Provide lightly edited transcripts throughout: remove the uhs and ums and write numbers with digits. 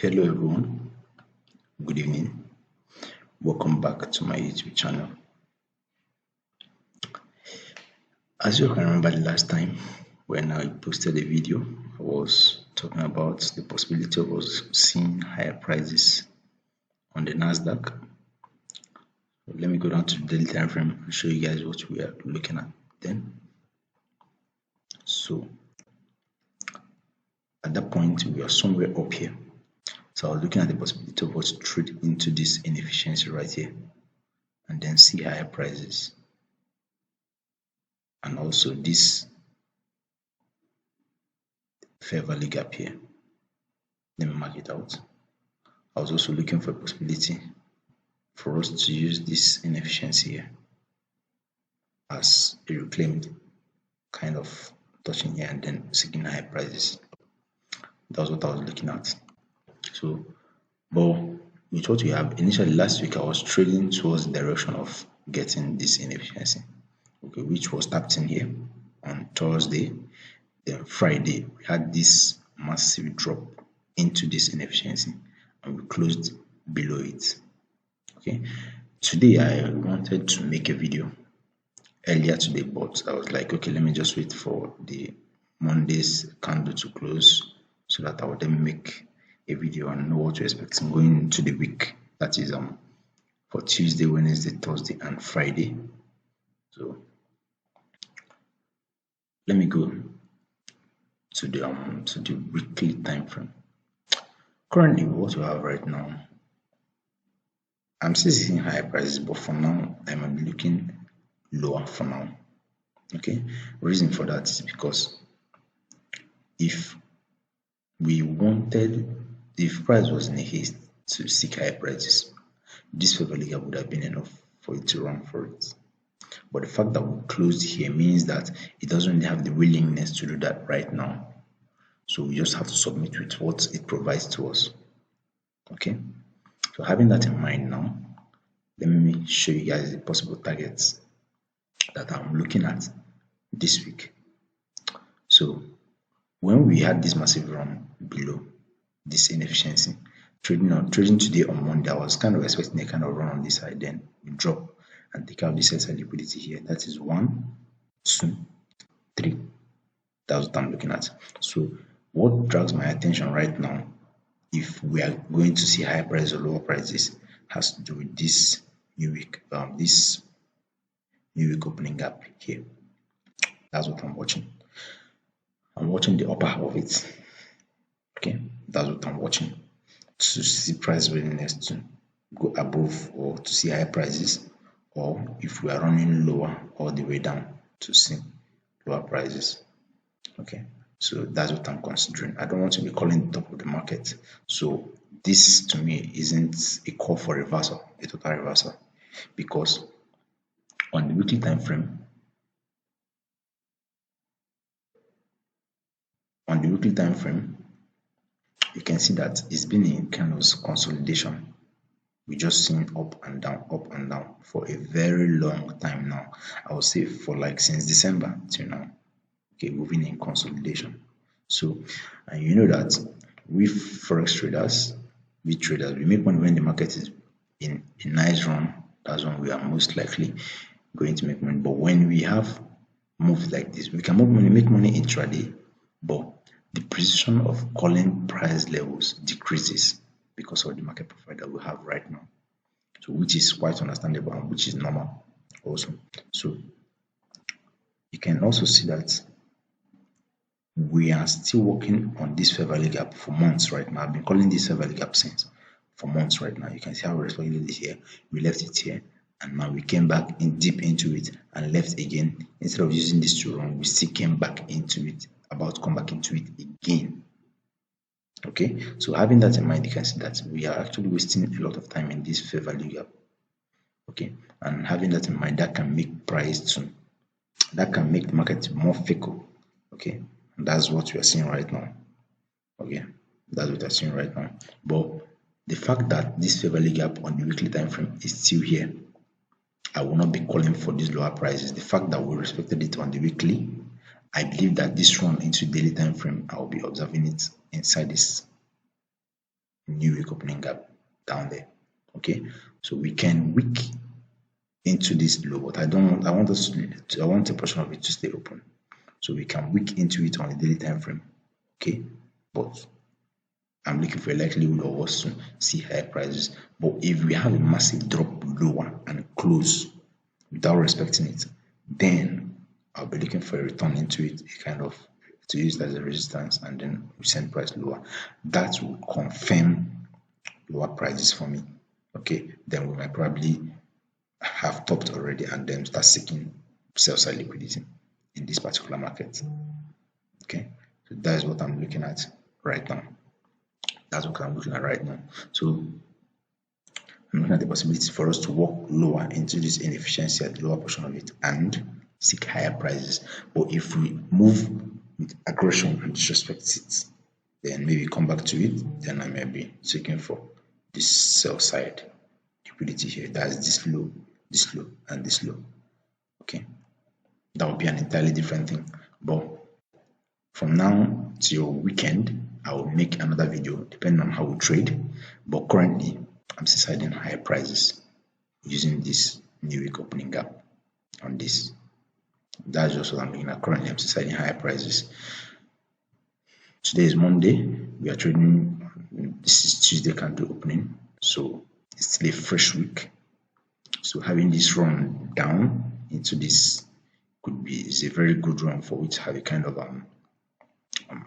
Hello everyone, good evening. Welcome back to my YouTube channel. As you can remember the last time when I posted a video, I was talking about the possibility of us seeing higher prices on the Nasdaq. Let me go down to the daily time frame and show you guys what we are looking at then. So at that point we are somewhere up here. So I was looking at the possibility of us trade into this inefficiency right here and then see higher prices. And also this fair value gap here. Let me mark it out. I was also looking for a possibility for us to use this inefficiency here as a reclaimed kind of touching here and then seeking high prices. That was what I was looking at. So, but with what we have, initially last week I was trading towards the direction of getting this inefficiency, okay, which was tapped in here on Thursday. Then Friday we had this massive drop into this inefficiency and we closed below it. Okay, today I wanted to make a video earlier today, but I was like, okay, let me just wait for the Monday's candle to close so that I would then make a video and know what to expect going into the week. That is for Tuesday, Wednesday, Thursday, and Friday. So let me go to the weekly time frame. Currently, what we have right now, I'm still seeing higher prices, but for now, I'm looking lower for now. Okay, reason for that is because if price was in a haste to seek higher prices, this fair value gap would have been enough for it to run for it. But the fact that we closed here means that it doesn't really have the willingness to do that right now. So we just have to submit with what it provides to us. Okay, so having that in mind now, let me show you guys the possible targets that I'm looking at this week. So when we had this massive run below this inefficiency, trading today on Monday, I was kind of expecting a kind of run on this side, then we drop and take out this excess liquidity here. That is 1, 2, 3. That's what I'm looking at. So what drags my attention right now, if we are going to see higher prices or lower prices, has to do with this new week opening gap here. That's what I'm watching. I'm watching the upper half of it. Okay, that's what I'm watching, to see price willingness to go above or to see higher prices, or if we are running lower all the way down to see lower prices. Okay, so that's what I'm considering. I don't want to be calling the top of the market. So this to me isn't a call for reversal, a total reversal, because on the weekly time frame, you can see that it's been in kind of consolidation. We just seen up and down for a very long time now. I would say for like since December till now. Okay, moving in consolidation. So, and you know that we forex traders, we make money when the market is in a nice run. That's when we are most likely going to make money. But when we have moves like this, we can make money intraday, but the precision of calling price levels decreases because of the market profile that we have right now. So which is quite understandable and which is normal also. So you can also see that we are still working on this fair value gap for months right now. I've been calling this fair value gap since for months right now. You can see how we respected it here. We left it here and now we came back in deep into it and left again. Instead of using this to run, we still came back into it, about to come back into it again. Okay, so having that in mind, you can see that we are actually wasting a lot of time in this fair value gap. Okay, and having that in mind, that can make that can make the market more fickle. Okay, and that's what we are seeing right now. Okay, that's what we are seeing right now. But the fact that this fair value gap on the weekly time frame is still here, I will not be calling for these lower prices. The fact that we respected it on the weekly, I believe that this run into daily time frame, I will be observing it inside this new week opening gap down there. Okay, so we can wick into this low, but I want a portion of it to stay open, so we can wick into it on the daily time frame. Okay, but I'm looking for a likelihood of us to see higher prices. But if we have a massive drop lower and close without respecting it, then I'll be looking for a return into it, a kind of to use it as a resistance, and then we send price lower. That will confirm lower prices for me. Okay, then we might probably have topped already and then start seeking sell side liquidity in this particular market. Okay, so that is what I'm looking at right now. That's what I'm looking at right now. So I'm looking at the possibility for us to walk lower into this inefficiency at the lower portion of it and seek higher prices. But if we move with aggression and disrespect it, then maybe come back to it, then I may be seeking for this sell side liquidity here. That's this low, and this low. Okay, that would be an entirely different thing. But from now till weekend, I will make another video depending on how we trade. But currently, I'm deciding higher prices using this new week opening gap on this. That's just what I'm looking at. Currently, I'm deciding higher prices. Today is Monday. We are trading. This is Tuesday candle opening, so it's still a fresh week. So having this run down into this is a very good run for which have a kind of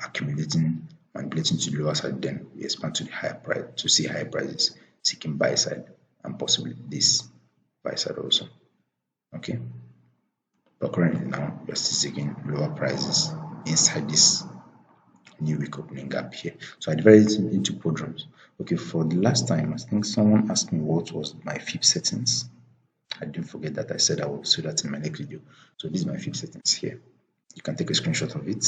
accumulating, manipulating to the lower side. Then we expand to the higher price to see higher prices, seeking buy side and possibly this buy side also. Okay, but currently now we are still seeking lower prices inside this new week opening gap here. So I divided it into quadrants. Okay, for the last time, I think someone asked me what was my fib settings. I didn't forget that. I said I will show that in my next video. So this is my fib settings here. You can take a screenshot of it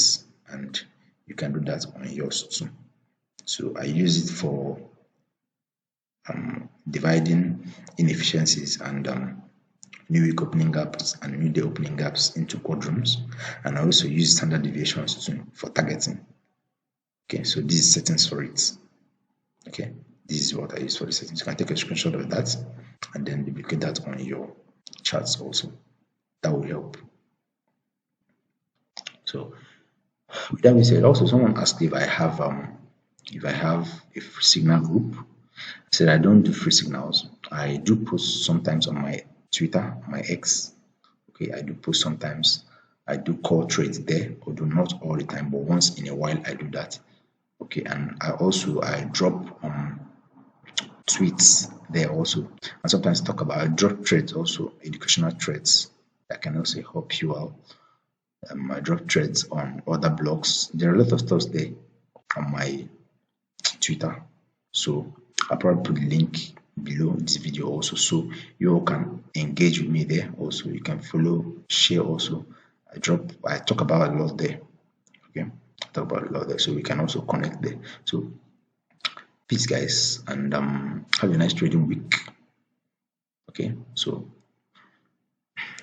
and you can do that on yours too. So I use it for dividing inefficiencies and new week opening gaps and new day opening gaps into quadrants, and I also use standard deviations too for targeting. Okay, so this is settings for it. Okay, this is what I use for the settings. You can take a screenshot of that and then duplicate that on your charts also. That will help. So with that being said, also someone asked if I have a free signal group. I said I don't do free signals. I do post sometimes on my Twitter, my X. Okay, I do post sometimes. I do call trades there, although not all the time, but once in a while I do that. Okay, and I drop tweets there also, and sometimes I drop trades also, educational trades that can also help you out. I drop trades on other blogs. There are a lot of stuff there on my Twitter, so I'll probably put the link below this video also, so you all can engage with me there. Also, you can follow, share also. I talk about a lot there. Okay, I talk about a lot there, so we can also connect there. So peace guys, and have a nice trading week. Okay, so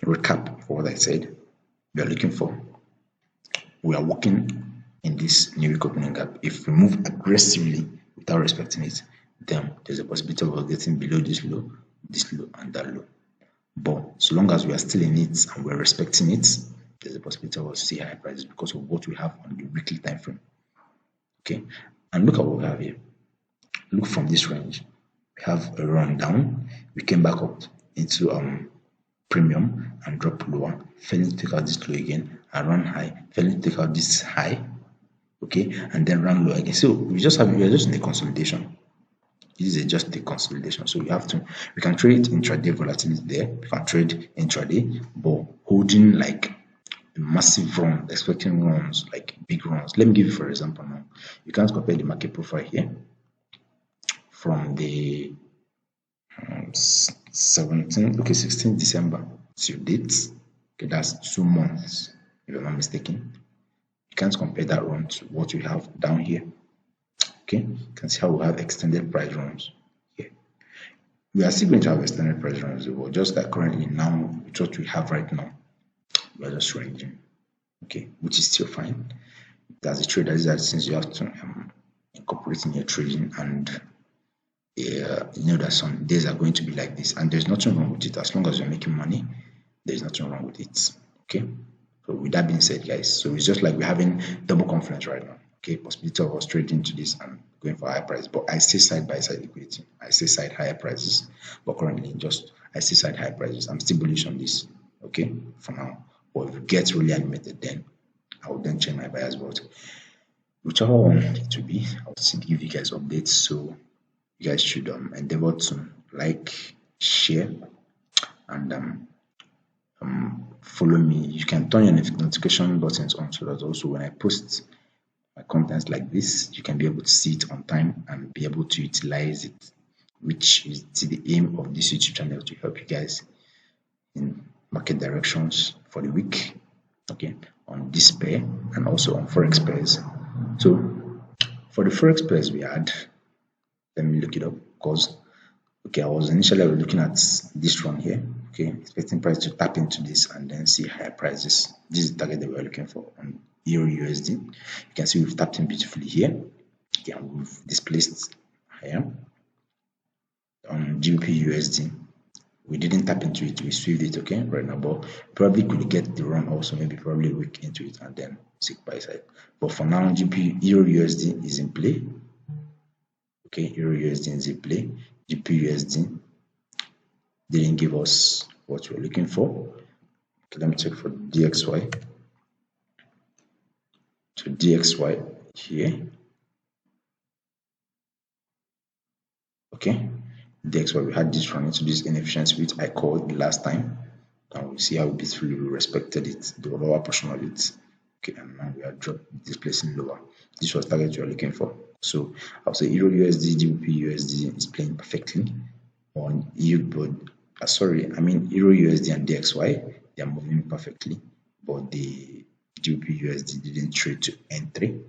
recap for what I said. We are looking for, we are working in this new week opening gap. If we move aggressively without respecting it, then there's a possibility of us getting below this low, and that low. But so long as we are still in it and we're respecting it, there's a possibility of us to see higher prices because of what we have on the weekly time frame. Okay, and look at what we have here. Look from this range. We have a run down. We came back up into premium and dropped lower, failing to take out this low again and run high, failing to take out this high, okay, and then run low again. So we are just in a consolidation. This is just a consolidation. So we can trade intraday volatility there. We can trade intraday, but holding like a massive run, expecting runs, like big runs. Let me give you for example now. You can't compare the market profile here from the 16 December to date. Okay, that's 2 months, if I'm not mistaken. You can't compare that run to what we have down here. Okay, you can see how we have extended price runs here. We are still going to have extended price runs, but just like currently now, with what we have right now, we are just ranging. Okay, which is still fine. As a trader, these are the things you have to incorporate in your trading, and you know that some days are going to be like this, and there's nothing wrong with it. As long as you're making money, there's nothing wrong with it. Okay. So with that being said, guys, so it's just like we're having double confluence right now. Okay, possibility of us trading into this and going for higher price, but I stay side by side liquidity. I stay side higher prices, but currently just I stay side higher prices. I'm still bullish on this. Okay, for now. But if it gets really animated, then I will then change my bias. But whichever one it will be, I'll still give you guys updates. So you guys should endeavor to like, share, and follow me. You can turn your notification buttons on so that also when I post my contents like this, you can be able to see it on time and be able to utilize it, which is the aim of this YouTube channel, to help you guys in market directions for the week, okay, on this pair and also on forex pairs. So for the forex pairs we had, let me look it up, because okay, I was initially looking at this one here, okay, expecting price to tap into this and then see higher prices. This is the target that we are looking for on Euro USD. You can see we've tapped in beautifully here. Okay, and we've displaced higher. On GBP USD, we didn't tap into it, we swept it, okay, right now, but probably could get the run also, maybe probably a week into it and then seek buy side. But for now, GBP Euro USD is in play. Okay, Euro USD is in play. GBP USD didn't give us what we're looking for. Okay, let me check for DXY. So DXY here. Okay, DXY, we had this run into this inefficiency which I called last time, and we see how beautifully we respected it, the lower portion of it. Okay, and now we are displacing lower. This was target you are looking for. So I'll say Euro USD, GBP USD is playing perfectly on EU, but Euro USD and DXY, they are moving perfectly, but the GBP USD didn't trade to entry.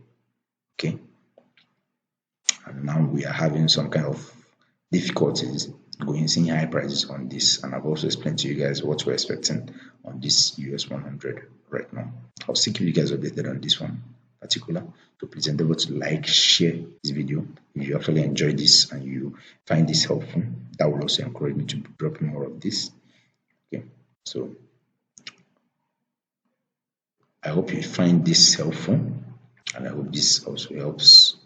Okay, and now we are having some kind of difficulties going seeing high prices on this, and I've also explained to you guys what we're expecting on this US100 right now. I'll still keep you guys updated on this one particular. So please endeavor to like, share this video if you actually enjoy this and you find this helpful. That will also encourage me to drop more of this. Okay, so I hope you find this helpful, and I hope this also helps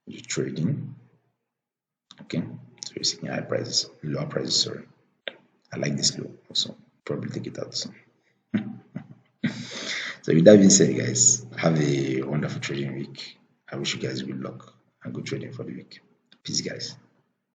you trading. Okay, so you're seeing high prices, lower prices, sorry. I like this low also, probably take it out soon. So with that being said, guys, have a wonderful trading week. I wish you guys good luck and good trading for the week. Peace, guys.